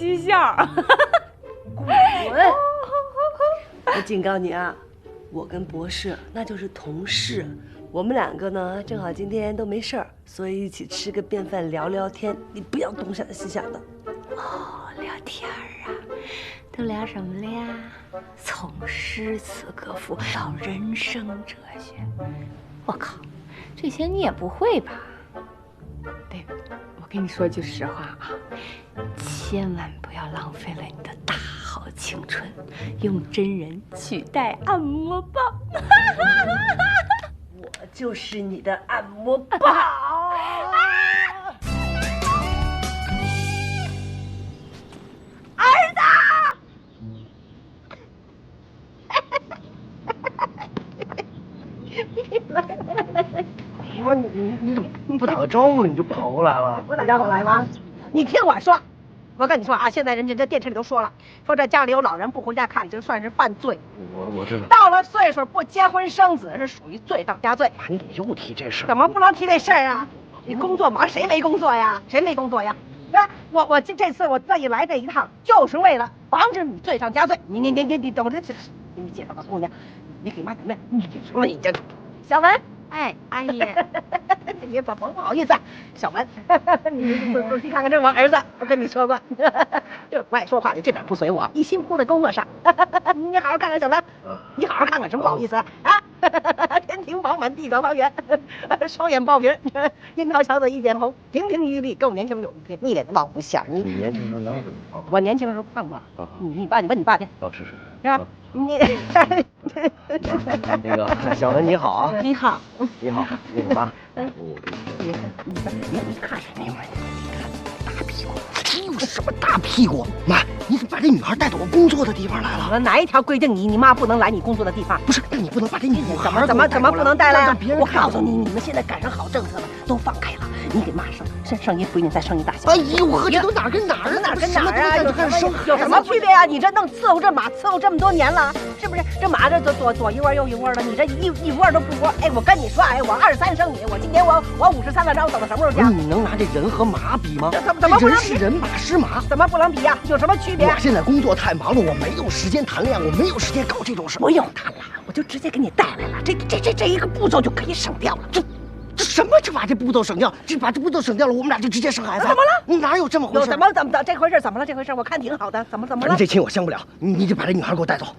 績效。滚！我警告你啊，我跟博士那就是同事，我们两个呢正好今天都没事儿，所以一起吃个便饭聊聊天。你不要东想西想的。哦，聊天啊，都聊什么了呀？从诗词歌赋到人生哲学。我靠，这些你也不会吧？对，我跟你说句实话啊，千万不要浪费了你的大好青春，用真人取代按摩棒。我就是你的按摩棒。儿子！你说你怎么不打个招呼你就跑过来了？不打招呼来吗？你听我说，我跟你说啊，现在人家这电视里都说了，说这家里有老人不回家看，这算是犯罪。我知道。到了岁数不结婚生子是属于罪上加罪。你又提这事儿？怎么不能提这事儿啊？你工作忙，谁没工作呀？谁没工作呀？我这次我特意来这一趟，就是为了防止你罪上加罪。你等我这，你介绍个姑娘，你给妈怎么样？你说你这小文。哎，阿姨，你不好意思，小文，你仔细看看这我儿子，我跟你说过，就不爱说话，你这点不随我，一心扑在工作上。你好好看看小文，你好好看看，什么不好意思啊？天庭饱满，地阁方圆，双眼爆皮，樱桃小嘴一点紅，亭亭玉立，够年輕有一逆脸的老不相。你年轻时候能我年輕的時候胖吗？你爸，你問你爸去。哦，是。是吧？你那个小文你好啊！你好，你好，那个妈，你看什么呀？大屁股！你有什么大屁股？妈，你怎么把这女孩带到我工作的地方来了？哪一条规定你妈不能来你工作的地方？不是，那你不能把这女孩怎么不能带来啊？我告诉你，你们现在赶上好政策了，都放开了。你给妈生一不一定再生一大小。哎呦，我这都哪儿跟哪儿啊？有什么区别啊？你这弄伺候这马伺候这么多年了，是不是？这马这左一窝右一窝的，你这一窝都不窝。哎，我跟你说，哎，我23生你，我今年我53了，让我等到什么时候家？你能拿这人和马比吗？怎么不能比？人是人，马是马，怎么不能比呀？有什么区别？我现在工作太忙了，我没有时间谈恋爱，我没有时间搞这种事。不用谈了，我就直接给你带来了，这一个步骤就可以省掉了。这什么？就把这步骤省掉？把这步骤省掉了，我们俩就直接生孩子？怎么了？你哪有这么回事？怎么这回事？怎么了？这回事我看挺好的，怎么了？你这亲我相不了，你就把这女孩给我带走。